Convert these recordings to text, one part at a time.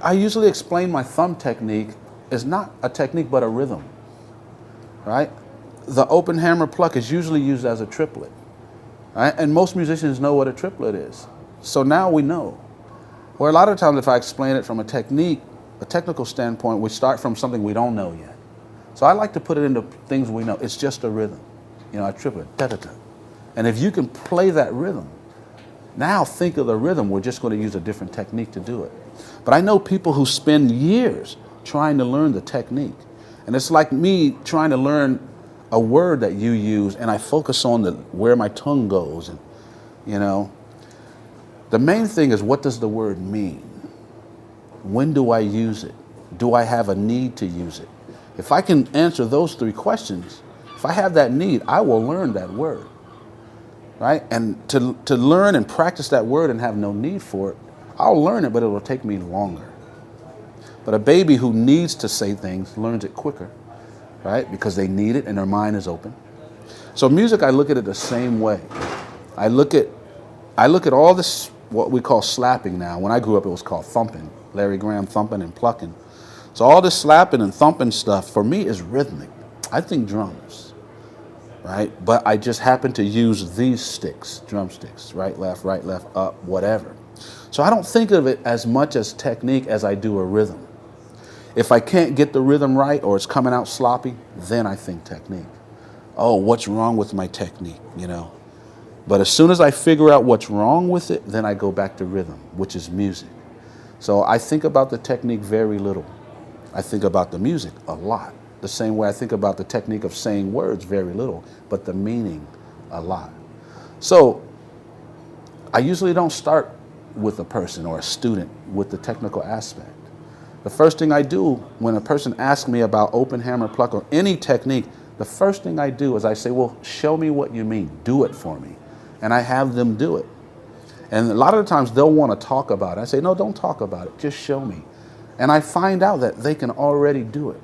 I usually explain my thumb technique is not a technique but a rhythm, right? The open hammer pluck is usually used as a triplet, right? And most musicians know what a triplet is. So now we know. Where a lot of times if I explain it from a technical standpoint, we start from something we don't know yet. So I like to put it into things we know. It's just a rhythm, you know, a triplet, da-da-da. And if you can play that rhythm, now think of the rhythm. We're just going to use a different technique to do it. But I know people who spend years trying to learn the technique. And it's like me trying to learn a word that you use, and I focus on where my tongue goes. And, you know, the main thing is, what does the word mean? When do I use it? Do I have a need to use it? If I can answer those three questions, if I have that need, I will learn that word, right? And to learn and practice that word and have no need for it, I'll learn it, but it will take me longer. But a baby who needs to say things learns it quicker, right? Because they need it and their mind is open. So music, I look at it the same way. I look at all this, what we call slapping now. When I grew up, it was called thumping. Larry Graham thumping and plucking. So all this slapping and thumping stuff, for me, is rhythmic. I think drums, right? But I just happen to use these sticks, drumsticks, right, left, up, whatever. So I don't think of it as much as technique as I do a rhythm. If I can't get the rhythm right or it's coming out sloppy, then I think technique. Oh, what's wrong with my technique, you know? But as soon as I figure out what's wrong with it, then I go back to rhythm, which is music. So I think about the technique very little. I think about the music a lot. The same way I think about the technique of saying words very little, but the meaning a lot. So I usually don't start with a person or a student with the technical aspect. The first thing I do when a person asks me about open hammer pluck or any technique, the first thing I do is I say, well, show me what you mean. Do it for me. And I have them do it. And a lot of the times they'll want to talk about it. I say, no, don't talk about it. Just show me. And I find out that they can already do it.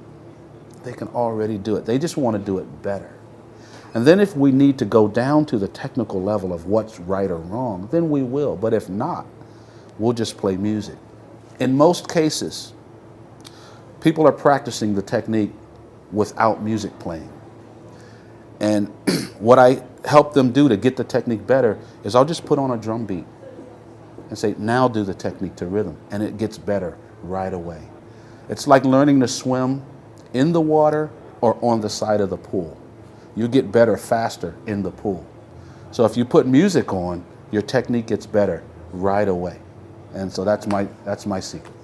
They can already do it. They just want to do it better. And then if we need to go down to the technical level of what's right or wrong, then we will. But if not, we'll just play music. In most cases, people are practicing the technique without music playing. And what I help them do to get the technique better is I'll just put on a drum beat and say, now do the technique to rhythm. And it gets better right away. It's like learning to swim in the water or on the side of the pool. You get better faster in the pool. So if you put music on, your technique gets better right away. And so that's my secret.